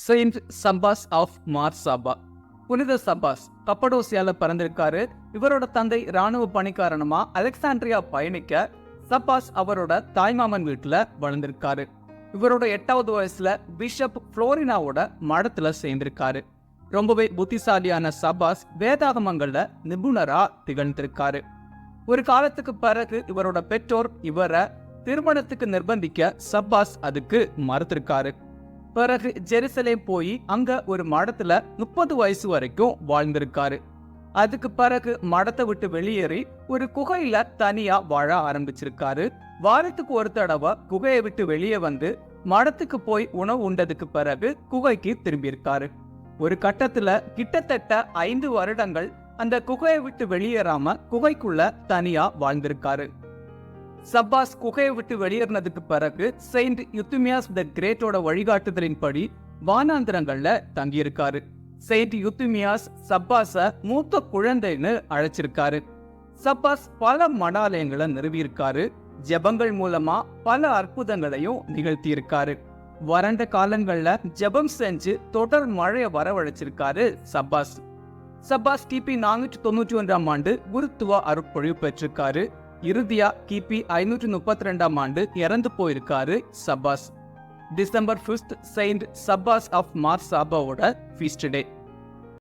Saint Sabbas of மார்சாபா. புனித சப்பாஸ் கப்படோசியால பிறந்திருக்காரு. இவரோட தந்தை ராணுவ பணி காரணமா அலெக்சாண்ட்ரியா பயணிக்க சப்பாஸ் அவரோட தாய்மாமன் வீட்டுல வளர்ந்திருக்காரு. இவரோட 8வது வயசுல பிஷப் புளோரினாவோட மடத்துல சேர்ந்திருக்காரு. ரொம்பவே புத்திசாலியான சப்பாஸ் வேதாகமங்கள்ல நிபுணரா திகழ்ந்திருக்காரு. ஒரு காலத்துக்கு பிறகு இவரோட பெற்றோர் இவரை திருமணத்துக்கு நிர்பந்திக்க சப்பாஸ் அதுக்கு மறுத்திருக்காரு. பிறகு ஜெருசலேம் போய் அங்க ஒரு மடத்துல 30 வயசு வரைக்கும் வாழ்ந்திருக்காரு. அதுக்கு பிறகு மடத்தை விட்டு வெளியேறி ஒரு குகையில தனியா வாழ ஆரம்பிச்சிருக்காரு. வாரத்துக்கு ஒரு தடவை குகையை விட்டு வெளியே வந்து மடத்துக்கு போய் உணவு உண்டதுக்கு பிறகு குகைக்கு திரும்பியிருக்காரு. ஒரு கட்டத்துல கிட்டத்தட்ட 5 வருடங்கள் அந்த குகையை விட்டு வெளியேறாம குகைக்குள்ள தனியா வாழ்ந்திருக்காரு. சப்பாஸ் குகையை விட்டு வெளியேறினதுக்கு பிறகு செயின்ட் யுத்துமியாஸ் த கிரேட்டோட வழிகாட்டுதலின்படி வானாந்திரங்கள்ல தங்கியிருக்காரு. செயின்ட் யுத்துமியாஸ் சப்பாஸ மூத்த குழந்தைன்னு அழைச்சிருக்காரு. சப்பாஸ் பல மடாலயங்களை நிறுவியிருக்காரு. ஜெபங்கள் மூலமா பல அற்புதங்களையும் நிகழ்த்தியிருக்காரு. வறண்ட காலங்கள்ல ஜெபம் செஞ்சு தொடர் மழையை வரவழைச்சிருக்காரு சப்பாஸ். சப்பாஸ் கிபி 491 ஆண்டு குருத்துவ அருட்பொழிவு பெற்றிருக்காரு. இறுதியா கிபி 532 இறந்து போயிருக்காரு Sabbas. December 5 saint Sabbas of மார்சாபாவோட ஃபீஸ்ட் டே.